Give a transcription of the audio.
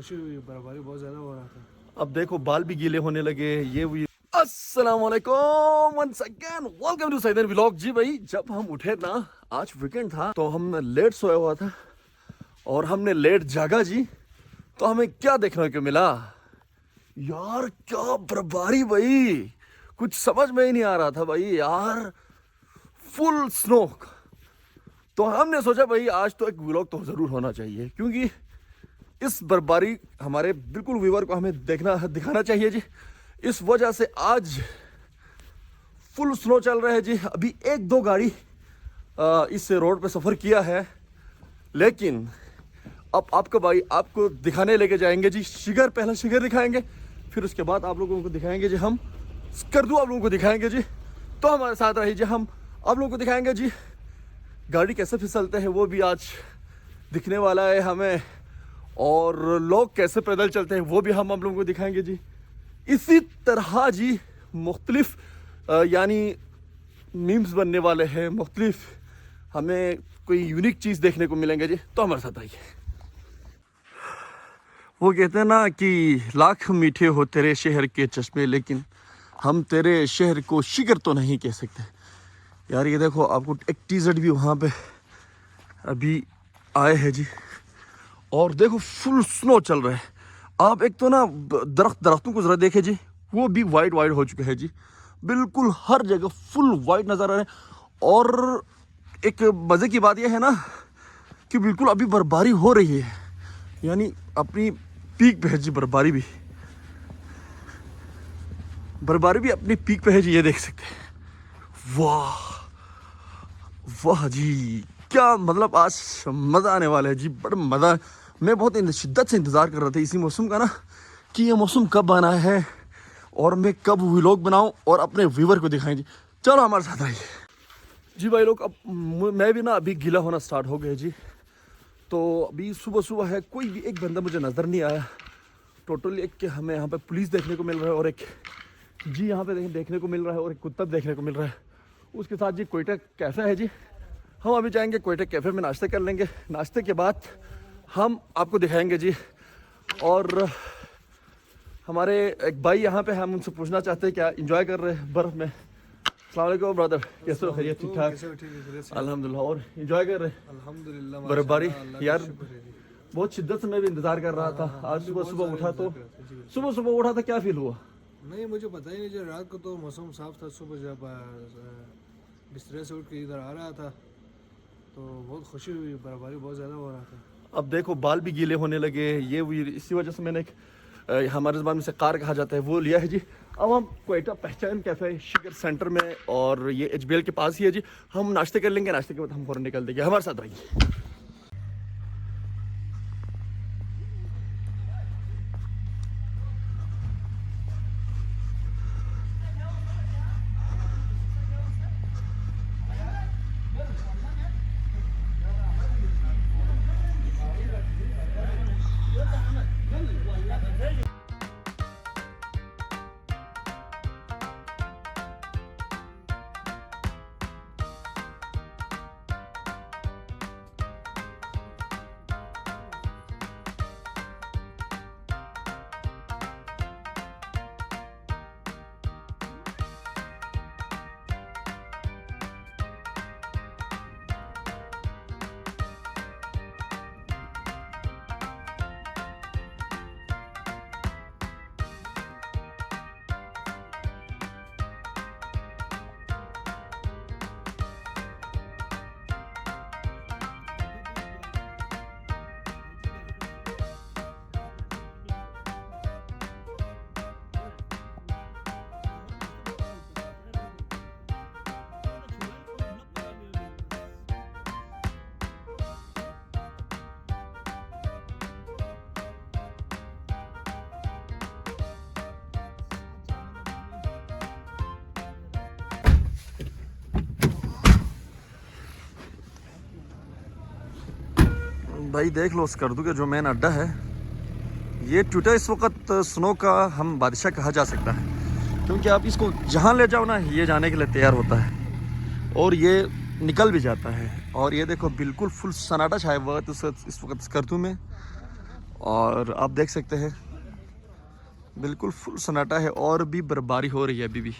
खुशी हुई, बर्फबारी बहुत ज़्यादा हो रहा था। अब देखो बाल भी गीले होने लगे ये हुई। अस्सलाम वालेकुम वंस अगेन, वेलकम टू सैदन व्लॉग। जी भाई, जब हम उठे ना, आज वीकेंड था तो हम लेट सोया हुआ था और हमने लेट जागा जी, तो हमें क्या देखने को मिला यार, क्या बर्फबारी भाई, कुछ समझ में ही नहीं आ रहा था भाई यार, फुल स्नो। तो हमने सोचा भाई आज तो एक व्लॉग तो जरूर होना चाहिए, क्योंकि इस बर्फबारी हमारे बिल्कुल व्यूवर को हमें दिखाना चाहिए जी। इस वजह से आज फुल स्नो चल रहा है जी। अभी एक दो गाड़ी इस रोड पे सफ़र किया है, लेकिन अब आपको भाई आपको दिखाने लेके जाएंगे जी शिगर। पहले शिगर दिखाएंगे, फिर उसके बाद आप लोगों को दिखाएंगे जी हम स्कर्दू, आप लोगों को दिखाएंगे जी। तो हमारे साथ रहिए जी, हम आप लोगों को दिखाएंगे जी गाड़ी कैसे फिसलते हैं, वो भी आज दिखने वाला है हमें, और लोग कैसे पैदल चलते हैं वो भी हम आप लोगों को दिखाएंगे जी। इसी तरह जी मुख्तलिफ यानी मीम्स बनने वाले हैं, मुख्तलिफ हमें कोई यूनिक चीज़ देखने को मिलेंगे जी। तो हमारे साथ आइए। वो कहते हैं ना कि लाख मीठे हो तेरे शहर के चश्मे, लेकिन हम तेरे शहर को शिकर तो नहीं कह सकते यार। ये देखो, आपको एक टीजर भी वहाँ पे अभी आए हैं जी, और देखो फुल स्नो चल रहा है। आप एक तो ना दरख्तों को जरा देखे जी, वो भी वाइट वाइट हो चुके हैं जी, बिल्कुल हर जगह फुल वाइट नज़र आ रहे हैं। और एक मज़े की बात यह है ना कि बिल्कुल अभी बर्फबारी हो रही है, यानी अपनी पीक पे है जी। बर्फबारी भी अपनी पीक पे है जी, ये देख सकते हैं। वाह वाह जी, क्या मतलब आज मज़ा आने वाला है जी, बड़ा मज़ा। मैं बहुत शिद्दत से इंतज़ार कर रहा था इसी मौसम का ना, कि ये मौसम कब आना है और मैं कब व्लॉग बनाऊं और अपने व्यूवर को दिखाएं जी। चलो हमारे साथ आइए जी भाई लोग। अब मैं भी ना अभी गीला होना स्टार्ट हो गया जी। तो अभी सुबह सुबह है, कोई भी एक बंदा मुझे नज़र नहीं आया। टोटली एक हमें यहाँ पे पुलिस देखने को मिल रहा है, और एक जी यहाँ पे देखने को मिल रहा है, और एक कुत्ता देखने को मिल रहा है। उसके साथ जी कोयटा कैफ़े है जी। हम अभी जाएंगे कोयटा कैफ़े में, नाश्ते कर लेंगे। नाश्ते के बाद हम आपको दिखाएंगे जी। और हमारे एक भाई यहाँ पे, हम उनसे पूछना चाहते हैं क्या एंजॉय कर रहे हैं बर्फ़ में। अस्सलाम वालेकुम ब्रदर, कैसे हो? खैरियत? ठीक ठाक अल्हम्दुलिल्लाह। और एंजॉय कर रहे हैं अल्हम्दुलिल्लाह बर्फबारी यार? शुक्र है जी। बहुत शिद्दत से मैं भी इंतज़ार कर रहा था। आज सुबह उठा तो सुबह उठा था, क्या फील हुआ? नहीं, मुझे पता ही नहीं चला। रात को तो मौसम साफ था, सुबह जब बिस्तर से उठ के इधर आ रहा था तो बहुत खुशी हुई, बर्फबारी बहुत ज़्यादा हो रहा था। अब देखो बाल भी गीले होने लगे, ये हुई। इसी वजह से मैंने एक हमारे ज़बान में से कार कहा जाता है, वो लिया है जी। अब हम कोयटा पहचान कैफ़े शिगर सेंटर में, और ये HBL के पास ही है जी। हम नाश्ते कर लेंगे, नाश्ते के बाद हम फ़ौरन निकल देंगे। हमारे साथ रहिए। भाई देख लो, स्कर्दू का जो मेन अड्डा है, ये ट्विटर इस वक्त स्नो का हम बादशाह कहा जा सकता है, क्योंकि आप इसको जहाँ ले जाओ ना, ये जाने के लिए तैयार होता है और ये निकल भी जाता है। और ये देखो बिल्कुल फुल सन्नाटा छाया हुआ है इस वक्त स्कर्दू में। और आप देख सकते हैं बिल्कुल फुल सन्नाटा है और भी बर्फबारी हो रही है अभी भी।